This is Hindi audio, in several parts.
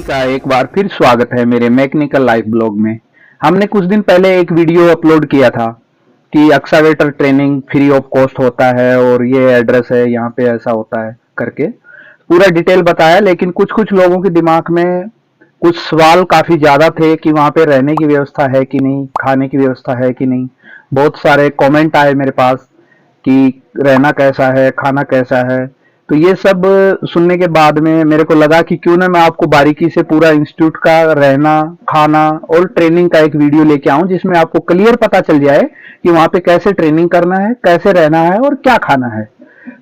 का एक बार फिर स्वागत है मेरे मैकेनिकल लाइफ ब्लॉग में। हमने कुछ दिन पहले एक वीडियो अपलोड किया था कि excavator training free of cost होता है और ये एड्रेस है, यहाँ पे ऐसा होता है करके पूरा डिटेल बताया। लेकिन कुछ कुछ लोगों के दिमाग में कुछ सवाल काफी ज्यादा थे कि वहाँ पे रहने की व्यवस्था है कि नहीं, खाने की व्यवस्था है कि नहीं। बहुत सारे कमेंट आए मेरे पास कि रहना कैसा है, खाना कैसा है। तो ये सब सुनने के बाद में मेरे को लगा कि क्यों ना मैं आपको बारीकी से पूरा इंस्टीट्यूट का रहना, खाना और ट्रेनिंग का एक वीडियो लेके आऊं, जिसमें आपको क्लियर पता चल जाए कि वहां पे कैसे ट्रेनिंग करना है, कैसे रहना है और क्या खाना है।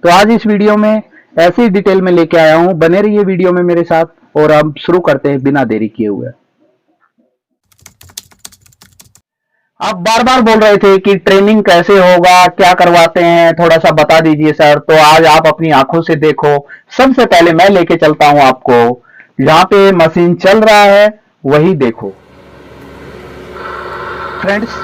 तो आज इस वीडियो में ऐसे ही डिटेल में लेके आया हूं। बने रहिए वीडियो में मेरे साथ और अब शुरू करते हैं बिना देरी किए हुए। आप बार बार बोल रहे थे कि ट्रेनिंग कैसे होगा, क्या करवाते हैं, थोड़ा सा बता दीजिए सर। तो आज आप अपनी आंखों से देखो। सबसे पहले मैं लेके चलता हूं आपको जहां पे मशीन चल रहा है, वही देखो फ्रेंड्स।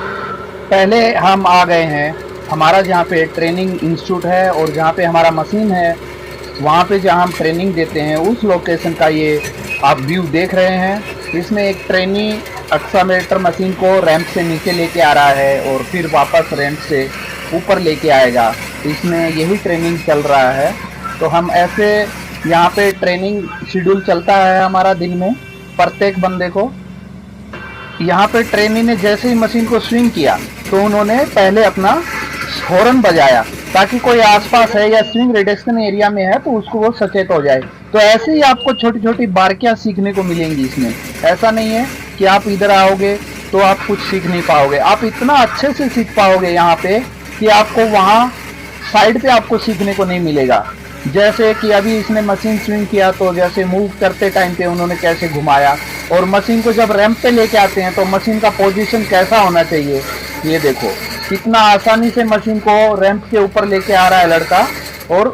पहले हम आ गए हैं हमारा जहाँ पे ट्रेनिंग इंस्टीट्यूट है और जहाँ पे हमारा मशीन है, वहाँ पे जहाँ हम ट्रेनिंग देते हैं उस लोकेशन का ये आप व्यू देख रहे हैं। इसमें एक ट्रेनी एक्सेलेरेटर मशीन को रैंप से नीचे लेके आ रहा है और फिर वापस रैंप से ऊपर लेके आएगा। इसमें यही ट्रेनिंग चल रहा है। तो हम ऐसे यहाँ पे ट्रेनिंग शेड्यूल चलता है हमारा दिन में प्रत्येक बंदे को। यहाँ पे ट्रेनी ने जैसे ही मशीन को स्विंग किया तो उन्होंने पहले अपना हॉर्न बजाया ताकि कोई आसपास है या स्विंग रिडक्शन एरिया में है तो उसको वो सचेत हो जाए। तो ऐसे ही आपको छोटी छोटी बारीकियां सीखने को मिलेंगी इसमें। ऐसा नहीं है कि आप इधर आओगे तो आप कुछ सीख नहीं पाओगे, आप इतना अच्छे से सीख पाओगे यहाँ पे कि आपको वहाँ साइड पे आपको सीखने को नहीं मिलेगा। जैसे कि अभी इसने मशीन स्विंग किया तो जैसे मूव करते टाइम पे उन्होंने कैसे घुमाया, और मशीन को जब रैंप पे लेके आते हैं तो मशीन का पोजीशन कैसा होना चाहिए। ये देखो कितना आसानी से मशीन को रैंप के ऊपर लेके आ रहा है लड़का। और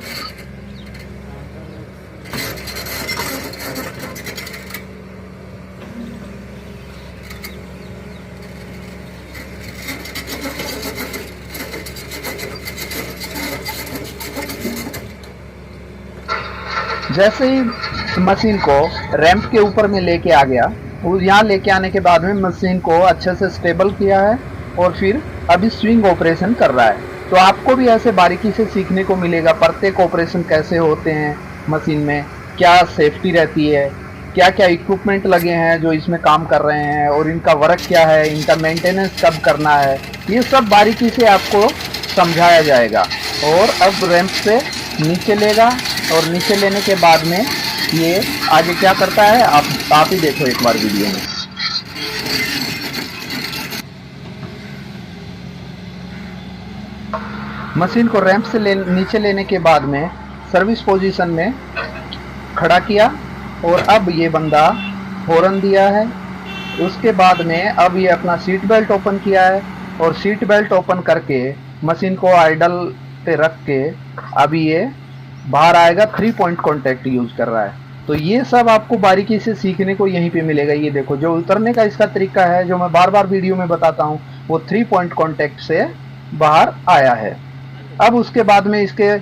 जैसे ही मशीन को रैंप के ऊपर में लेके आ गया, यहाँ लेके आने के बाद में मशीन को अच्छे से स्टेबल किया है और फिर अभी स्विंग ऑपरेशन कर रहा है। तो आपको भी ऐसे बारीकी से सीखने को मिलेगा प्रत्येक ऑपरेशन कैसे होते हैं, मशीन में क्या सेफ्टी रहती है, क्या क्या इक्विपमेंट लगे हैं जो इसमें काम कर रहे हैं और इनका वर्क क्या है, इनका मेंटेनेंस कब करना है, ये सब बारीकी से आपको समझाया जाएगा। और अब रैंप से नीचे लेगा और नीचे लेने के बाद में ये आगे क्या करता है आप ही देखो एक बार वीडियो में। मशीन को रैंप से नीचे लेने के बाद में सर्विस पोजीशन में खड़ा किया और अब ये बंदा हॉर्न दिया है। उसके बाद में अब ये अपना सीट बेल्ट ओपन किया है और सीट बेल्ट ओपन करके मशीन को आइडल पे रख के अभी ये बाहर आएगा। 3 पॉइंट कॉन्टैक्ट यूज कर रहा है। तो ये सब आपको बारीकी से सीखने को यहीं पे मिलेगा। ये देखो जो उतरने का इसका तरीका है जो मैं बार बार वीडियो में बताता हूँ, वो 3 पॉइंट कॉन्टैक्ट से बाहर आया है। अब उसके बाद में इसके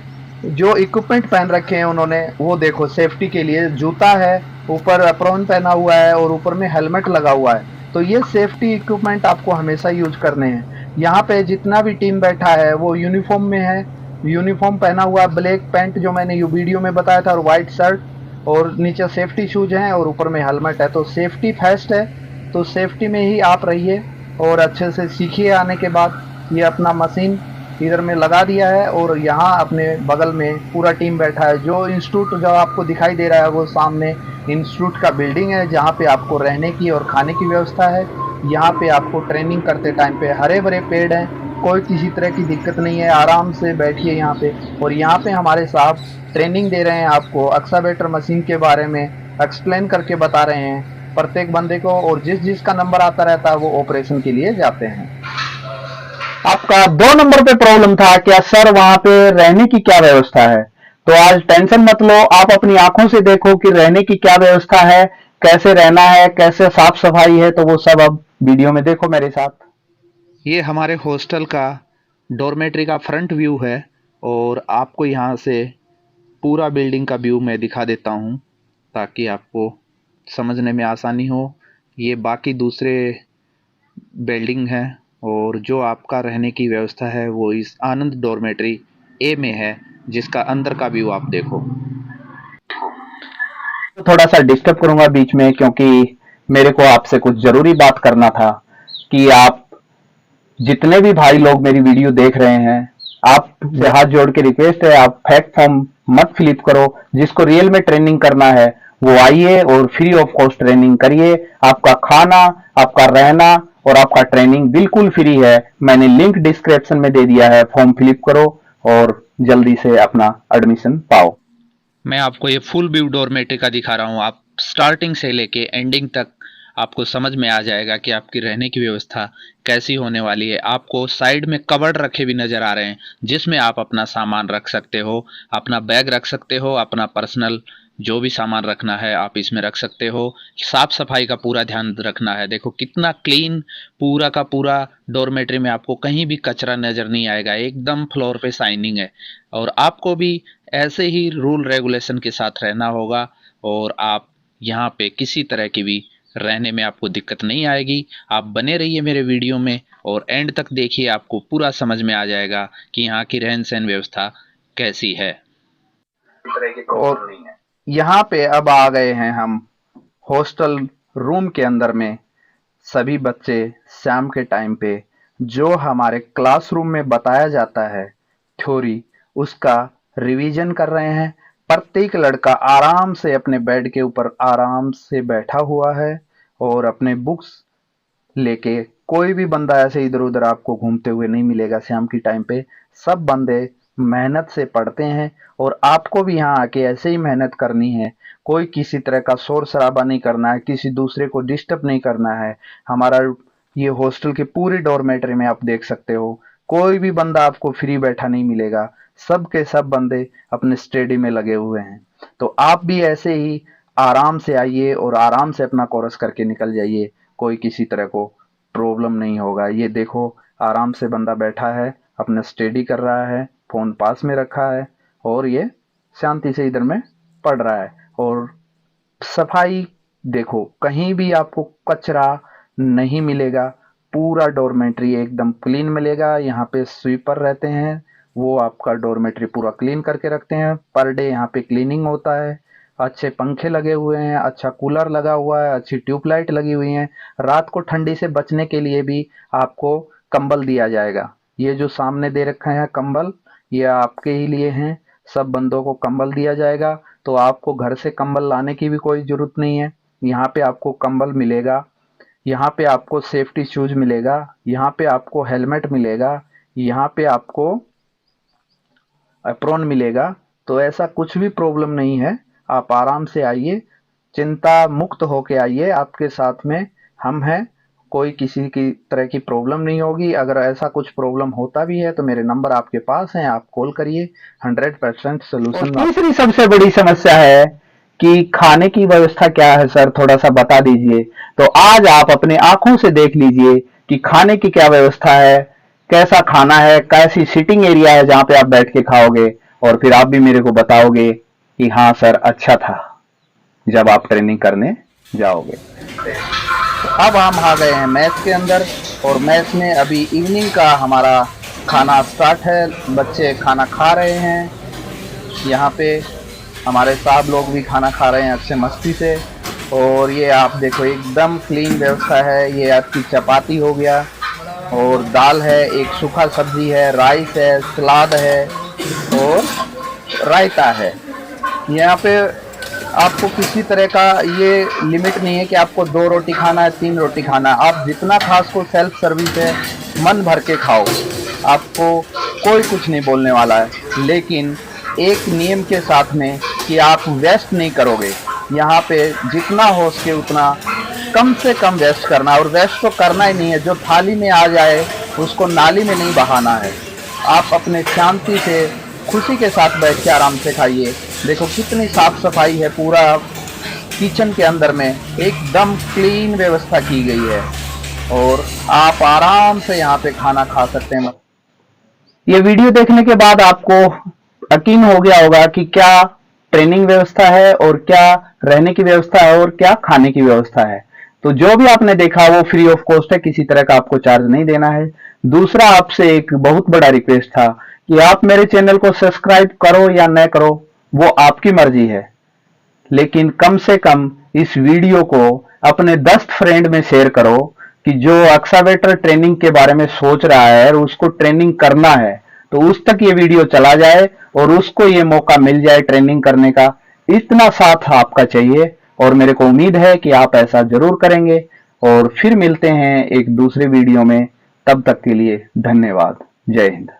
जो इक्विपमेंट पहन रखे हैं उन्होंने, वो देखो सेफ्टी के लिए जूता है, ऊपर अप्रोन पहना हुआ है और ऊपर में हेलमेट लगा हुआ है। तो ये सेफ्टी इक्विपमेंट आपको हमेशा यूज करने हैं। यहाँ पे जितना भी टीम बैठा है वो यूनिफॉर्म में है, यूनिफॉर्म पहना हुआ, ब्लैक पैंट जो मैंने वीडियो में बताया था और वाइट शर्ट, और नीचे सेफ्टी शूज हैं और ऊपर में हेलमेट है। तो सेफ्टी फर्स्ट है, तो सेफ्टी में ही आप रहिए और अच्छे से सीखिए। आने के बाद ये अपना मशीन इधर में लगा दिया है और यहाँ अपने बगल में पूरा टीम बैठा है। जो इंस्टीट्यूट जो आपको दिखाई दे रहा है वो सामने इंस्टीट्यूट का बिल्डिंग है जहाँ पे आपको रहने की और खाने की व्यवस्था है। यहाँ पे आपको ट्रेनिंग करते टाइम पे हरे भरे पेड़ हैं, कोई किसी तरह की दिक्कत नहीं है, आराम से बैठिए यहाँ पे। और यहाँ पे हमारे साहब ट्रेनिंग दे रहे हैं आपको एक्सकावेटर मशीन के बारे में, एक्सप्लेन करके बता रहे हैं प्रत्येक बंदे को, और जिस जिसका नंबर आता रहता है वो ऑपरेशन के लिए जाते हैं। आपका 2 नंबर पे प्रॉब्लम था क्या सर वहां पे रहने की क्या व्यवस्था है? तो आज टेंशन मत लो, आप अपनी आंखों से देखो कि रहने की क्या व्यवस्था है, कैसे रहना है, कैसे साफ सफाई है। तो वो सब अब वीडियो में देखो मेरे साथ। ये हमारे हॉस्टल का डॉर्मेट्री का फ्रंट व्यू है और आपको यहाँ से पूरा बिल्डिंग का व्यू मैं दिखा देता हूँ ताकि आपको समझने में आसानी हो, ये बाकी दूसरे बिल्डिंग है और जो आपका रहने की व्यवस्था है वो इस आनंद डॉर्मेट्री ए में है, जिसका अंदर का व्यू आप देखो। थोड़ा सा डिस्टर्ब करूंगा बीच में, क्योंकि मेरे को आपसे कुछ जरूरी बात करना था कि आप जितने भी भाई लोग मेरी वीडियो देख रहे हैं, आपसे हाथ जोड़ के रिक्वेस्ट है, आप फैक्ट फॉर्म मत फिलिप करो। जिसको रियल में ट्रेनिंग करना है वो आइए और फ्री ऑफ कॉस्ट ट्रेनिंग करिए। आपका खाना, आपका रहना और आपका ट्रेनिंग बिल्कुल फ्री है। मैंने लिंक डिस्क्रिप्शन में दे दिया है, फॉर्म फिलिप करो और जल्दी से अपना एडमिशन पाओ। मैं आपको ये फुल व्यू डॉर्मेट्री का दिखा रहा हूँ, आप स्टार्टिंग से लेके एंडिंग तक आपको समझ में आ जाएगा कि आपकी रहने की व्यवस्था कैसी होने वाली है। आपको साइड में कबर्ड रखे भी नजर आ रहे हैं, जिसमें आप अपना सामान रख सकते हो, अपना बैग रख सकते हो, अपना पर्सनल जो भी सामान रखना है आप इसमें रख सकते हो। साफ सफाई का पूरा ध्यान रखना है। देखो कितना क्लीन पूरा का पूरा डॉर्मेट्री में, आपको कहीं भी कचरा नजर नहीं आएगा, एकदम फ्लोर पे शाइनिंग है। और आपको भी ऐसे ही रूल रेगुलेशन के साथ रहना होगा और आप यहाँ पे किसी तरह की भी रहने में आपको दिक्कत नहीं आएगी। आप बने रहिए मेरे वीडियो में और एंड तक देखिए, आपको पूरा समझ में आ जाएगा कि यहाँ की रहन सहन व्यवस्था कैसी है। और यहाँ पे अब आ गए हैं हम हॉस्टल रूम के अंदर में। सभी बच्चे शाम के टाइम पे जो हमारे क्लासरूम में बताया जाता है थ्योरी, उसका रिवीजन कर रहे हैं। प्रत्येक लड़का आराम से अपने बेड के ऊपर आराम से बैठा हुआ है और अपने बुक्स लेके, कोई भी बंदा ऐसे इधर उधर आपको घूमते हुए नहीं मिलेगा शाम की टाइम पे। सब बंदे मेहनत से पढ़ते हैं और आपको भी यहाँ आके ऐसे ही मेहनत करनी है। कोई किसी तरह का शोर शराबा नहीं करना है, किसी दूसरे को डिस्टर्ब नहीं करना है। हमारा ये हॉस्टल के पूरे डॉर्मेट्री में आप देख सकते हो, कोई भी बंदा आपको फ्री बैठा नहीं मिलेगा। सब के सब बंदे अपने स्टडी में लगे हुए हैं। तो आप भी ऐसे ही आराम से आइए और आराम से अपना कोर्स करके निकल जाइए, कोई किसी तरह को प्रॉब्लम नहीं होगा। ये देखो आराम से बंदा बैठा है, अपना स्टडी कर रहा है, फोन पास में रखा है और ये शांति से इधर में पढ़ रहा है। और सफाई देखो, कहीं भी आपको कचरा नहीं मिलेगा, पूरा डॉर्मेट्री एकदम क्लीन मिलेगा। यहाँ पे स्वीपर रहते हैं, वो आपका डॉर्मेट्री पूरा क्लीन करके रखते हैं। पर डे यहाँ पे क्लीनिंग होता है। अच्छे पंखे लगे हुए हैं, अच्छा कूलर लगा हुआ है, अच्छी ट्यूबलाइट लगी हुई है। रात को ठंडी से बचने के लिए भी आपको कंबल दिया जाएगा। ये जो सामने दे रखे हैं कंबल, ये आपके ही लिए हैं। सब बंदों को कंबल दिया जाएगा, तो आपको घर से कंबल लाने की भी कोई जरूरत नहीं है। यहाँ पे आपको कंबल मिलेगा, यहाँ पे आपको सेफ्टी शूज मिलेगा, यहाँ पे आपको हेलमेट मिलेगा, यहाँ पे आपको एप्रॉन मिलेगा। तो ऐसा कुछ भी प्रॉब्लम नहीं है। आप आराम से आइए, चिंता मुक्त होके आइए, आपके साथ में हम हैं। कोई किसी की तरह की प्रॉब्लम नहीं होगी। अगर ऐसा कुछ प्रॉब्लम होता भी है तो मेरे नंबर आपके पास हैं, आप कॉल करिए, 100% सोल्यूशन। तीसरी सबसे बड़ी समस्या है कि खाने की व्यवस्था क्या है सर, थोड़ा सा बता दीजिए। तो आज आप अपने आंखों से देख लीजिए कि खाने की क्या व्यवस्था है, कैसा खाना है, कैसी सिटिंग एरिया है जहां पे आप बैठ के खाओगे, और फिर आप भी मेरे को बताओगे कि हाँ सर अच्छा था जब आप ट्रेनिंग करने जाओगे। तो अब हम आ गए हैं मैस के अंदर और मैस में अभी इवनिंग का हमारा खाना स्टार्ट है। बच्चे खाना खा रहे हैं, यहाँ पे हमारे साहब लोग भी खाना खा रहे हैं अच्छे मस्ती से। और ये आप देखो एकदम क्लीन व्यवस्था है। ये आपकी चपाती हो गया और दाल है, एक सूखा सब्जी है, राइस है, सलाद है और रायता है। यहाँ पे आपको किसी तरह का ये लिमिट नहीं है कि आपको 2 रोटी खाना है, 3 रोटी खाना है। आप जितना खा सको, सेल्फ सर्विस है, मन भर के खाओ, आपको कोई कुछ नहीं बोलने वाला है। लेकिन एक नियम के साथ में कि आप वेस्ट नहीं करोगे। यहाँ पे जितना हो सके उतना कम से कम वेस्ट करना, और वेस्ट तो करना ही नहीं है। जो थाली में आ जाए उसको नाली में नहीं बहाना है। आप अपने शांति से खुशी के साथ बैठ के आराम से खाइए। देखो कितनी साफ सफाई है, पूरा किचन के अंदर में एकदम क्लीन व्यवस्था की गई है और आप आराम से यहाँ पे खाना खा सकते हैं। ये वीडियो देखने के बाद आपको यकीन हो गया होगा कि क्या ट्रेनिंग व्यवस्था है और क्या रहने की व्यवस्था है और क्या खाने की व्यवस्था है। तो जो भी आपने देखा वो फ्री ऑफ कॉस्ट है, किसी तरह का आपको चार्ज नहीं देना है। दूसरा, आपसे एक बहुत बड़ा रिक्वेस्ट था कि आप मेरे चैनल को सब्सक्राइब करो या न करो, वो आपकी मर्जी है, लेकिन कम से कम इस वीडियो को अपने 10 फ्रेंड में शेयर करो कि जो एक्सावेटर ट्रेनिंग के बारे में सोच रहा है और उसको ट्रेनिंग करना है, तो उस तक ये वीडियो चला जाए और उसको ये मौका मिल जाए ट्रेनिंग करने का। इतना साथ आपका चाहिए और मेरे को उम्मीद है कि आप ऐसा जरूर करेंगे। और फिर मिलते हैं एक दूसरे वीडियो में, तब तक के लिए धन्यवाद। जय हिंद।